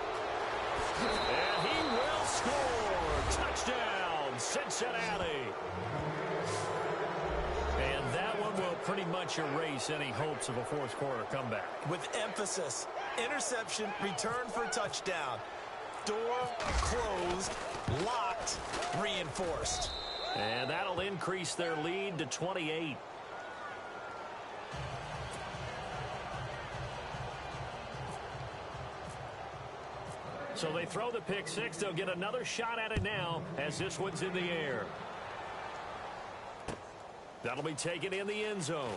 And he will score. Touchdown, Cincinnati. And that one will pretty much erase any hopes of a fourth quarter comeback. With emphasis, interception, return for a touchdown. Door closed, locked, reinforced. And that'll increase their lead to 28. So they throw the pick six. They'll get another shot at it now as this one's in the air. That'll be taken in the end zone.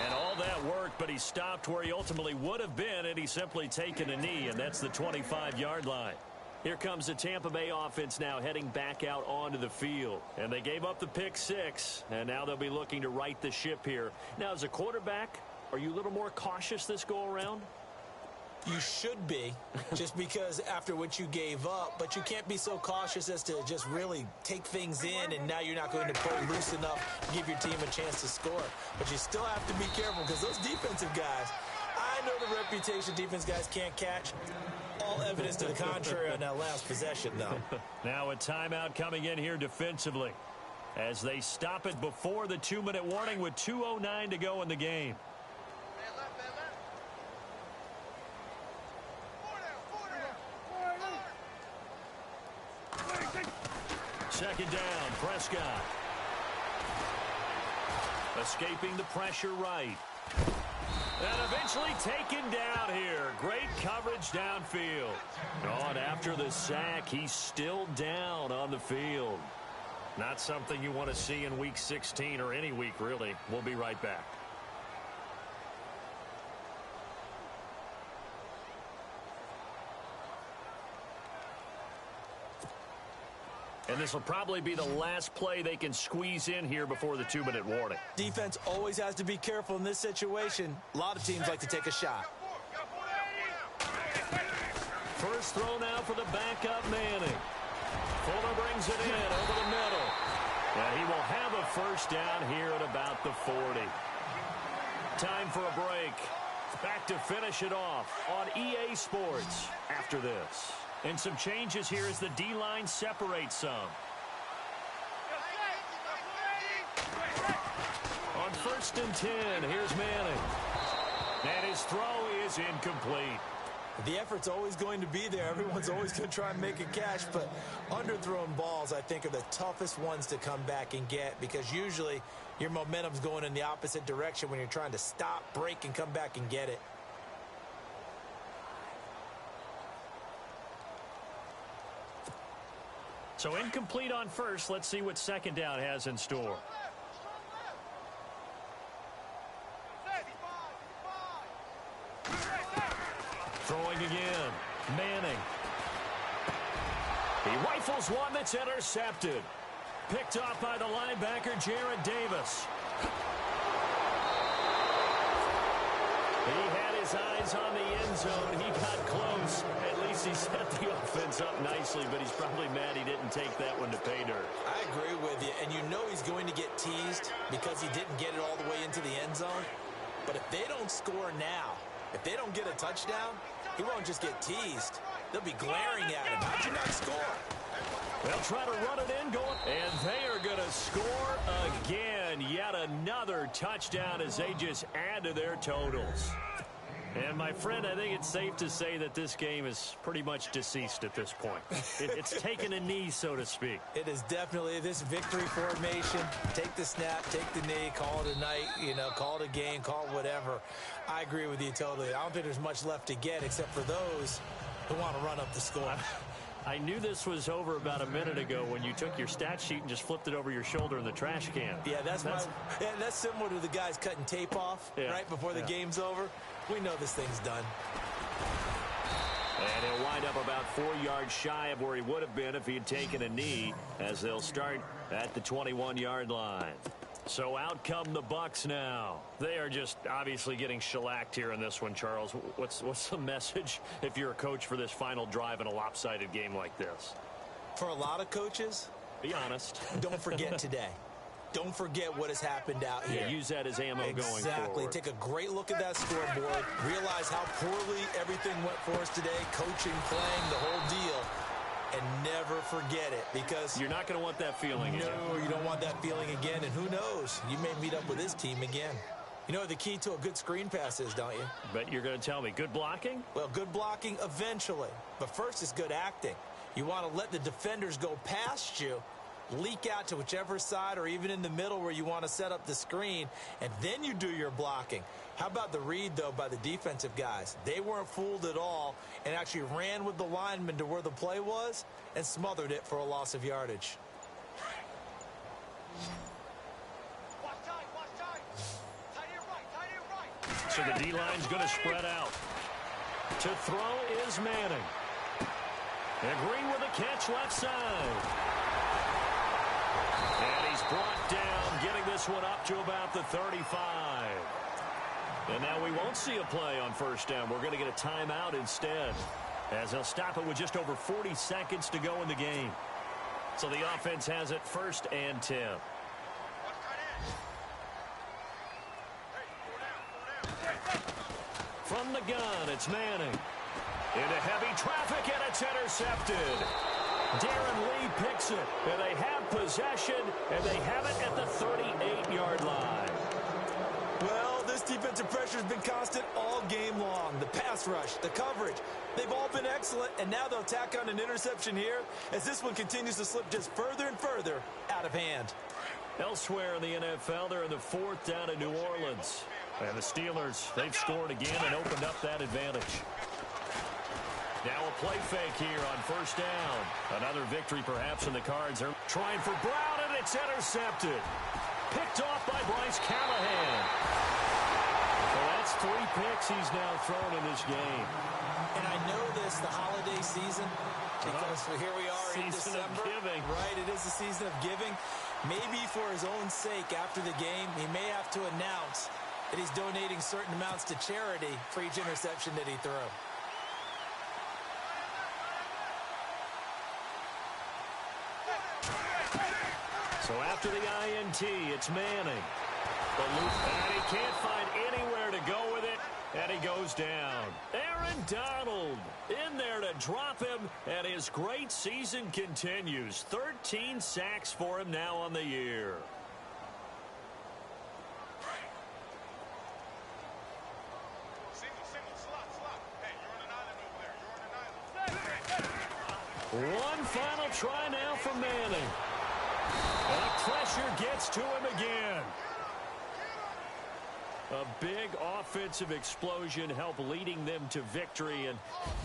And all that work, but he stopped where he ultimately would have been, and he's simply taken a knee, and that's the 25-yard line. Here comes the Tampa Bay offense now heading back out onto the field. And they gave up the pick six, and now they'll be looking to right the ship here. Now, as a quarterback, are you a little more cautious this go-around? You should be, just because after what you gave up, but you can't be so cautious as to just really take things in, and now you're not going to play loose enough to give your team a chance to score. But you still have to be careful because those defensive guys, I know the reputation defense guys can't catch. All evidence to the contrary on that last possession, though. Now a timeout coming in here defensively as they stop it before the 2-minute warning with 2:09 to go in the game. Second down, Prescott. Escaping the pressure right. And eventually taken down here. Great coverage downfield. Oh, and after the sack, he's still down on the field. Not something you want to see in Week 16 or any week, really. We'll be right back. And this will probably be the last play they can squeeze in here before the 2-minute warning. Defense always has to be careful in this situation. A lot of teams like to take a shot. First throw now for the backup Manning. Fuller brings it in over the middle. And he will have a first down here at about the 40. Time for a break. Back to finish it off on EA Sports after this. And some changes here as the D-line separates some. On 1st and 10, here's Manning. And his throw is incomplete. The effort's always going to be there. Everyone's always going to try and make a catch, but underthrown balls, I think, are the toughest ones to come back and get because usually your momentum's going in the opposite direction when you're trying to stop, break, and come back and get it. So incomplete on first. Let's see what second down has in store. Throwing again. Manning. He rifles one that's intercepted. Picked off by the linebacker, Jared Davis. He had his eyes on the end zone. He got close. At least he set the offense up nicely, but he's probably mad he didn't take that one to pay dirt. I agree with you, and you know he's going to get teased because he didn't get it all the way into the end zone. But if they don't score now, if they don't get a touchdown, he won't just get teased. They'll be glaring at him. How'd you not score? They'll try to run it in, and they are going to score again. Yet another touchdown as they just add to their totals. And, my friend, I think it's safe to say that this game is pretty much deceased at this point. It's taken a knee, so to speak. It is definitely this victory formation. Take the snap, take the knee, call it a night, call it a game, call it whatever. I agree with you totally. I don't think there's much left to get except for those who want to run up the score. I knew this was over about a minute ago when you took your stat sheet and just flipped it over your sholdder in the trash can. Yeah, that's similar to the guys cutting tape off right before the game's over. We know this thing's done. And he'll wind up about 4 yards shy of where he would have been if he had taken a knee, as they'll start at the 21-yard line. So out come the Bucs now. They are just obviously getting shellacked here in this one, Charles. What's the message if you're a coach for this final drive in a lopsided game like this? For a lot of coaches, be honest. Don't forget today. Don't forget what has happened out here. Yeah, use that as ammo going forward. Exactly. Take a great look at that scoreboard. Realize how poorly everything went for us today. Coaching, playing, the whole deal. And never forget it, because you're not going to want that feeling again. No, you don't want that feeling again. And who knows? You may meet up with this team again. You know what the key to a good screen pass is, don't you? But you're going to tell me, good blocking? Well, good blocking eventually. But first is good acting. You want to let the defenders go past you, leak out to whichever side or even in the middle where you want to set up the screen, and then you do your blocking. How about the read, though, by the defensive guys? They weren't fooled at all and actually ran with the lineman to where the play was and smothered it for a loss of yardage. So the D-line's going to spread out. To throw is Manning. And Green with a catch left side. And he's brought down, getting this one up to about the 35. And now we won't see a play on first down. We're going to get a timeout instead, as they'll stop it with just over 40 seconds to go in the game. So the offense has it 1st and 10. From the gun, it's Manning. Into heavy traffic, and it's intercepted. Darren Lee picks it, and they have possession, and they have it at the 38-yard line. Well, this defensive pressure has been constant all game long. The pass rush, the coverage, they've all been excellent, and now they'll tack on an interception here as this one continues to slip just further and further out of hand. Elsewhere in the NFL, they're in the 4th down in New Orleans. And the Steelers, they've scored again and opened up that advantage. Now a play fake here on first down. Another victory perhaps in the cards. They're trying for Brown, and it's intercepted. Picked off by Bryce Callahan. So that's 3 picks he's now thrown in this game. And I know this, the holiday season, because here we are in Season December. of giving. Right, it is the season of giving. Maybe for his own sake after the game, he may have to announce that he's donating certain amounts to charity for each interception that he threw. So after the INT, it's Manning. The loop, and he can't find anywhere to go with it, and he goes down. Aaron Donald in there to drop him, and his great season continues. 13 sacks for him now on the year. One final try now from Manning. And the pressure gets to him again. A big offensive explosion helped leading them to victory. And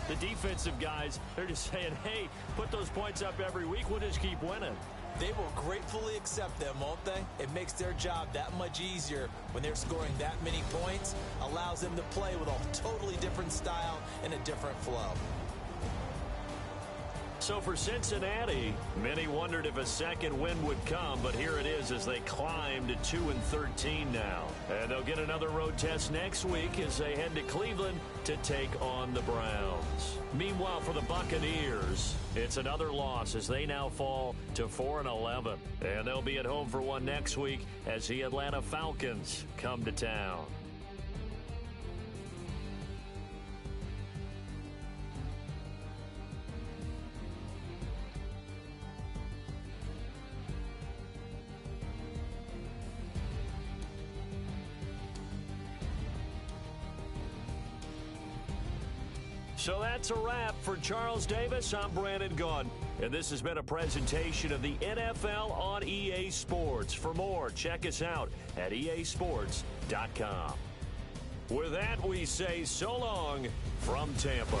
the defensive guys, they're just saying, hey, put those points up every week. We'll just keep winning. They will gratefully accept them, won't they? It makes their job that much easier when they're scoring that many points. Allows them to play with a totally different style and a different flow. So for Cincinnati, many wondered if a second win would come, but here it is as they climb to 2-13 now. And they'll get another road test next week as they head to Cleveland to take on the Browns. Meanwhile, for the Buccaneers, it's another loss as they now fall to 4-11. And they'll be at home for one next week as the Atlanta Falcons come to town. So that's a wrap. For Charles Davis, I'm Brandon Gaudin. And this has been a presentation of the NFL on EA Sports. For more, check us out at easports.com. With that, we say so long from Tampa.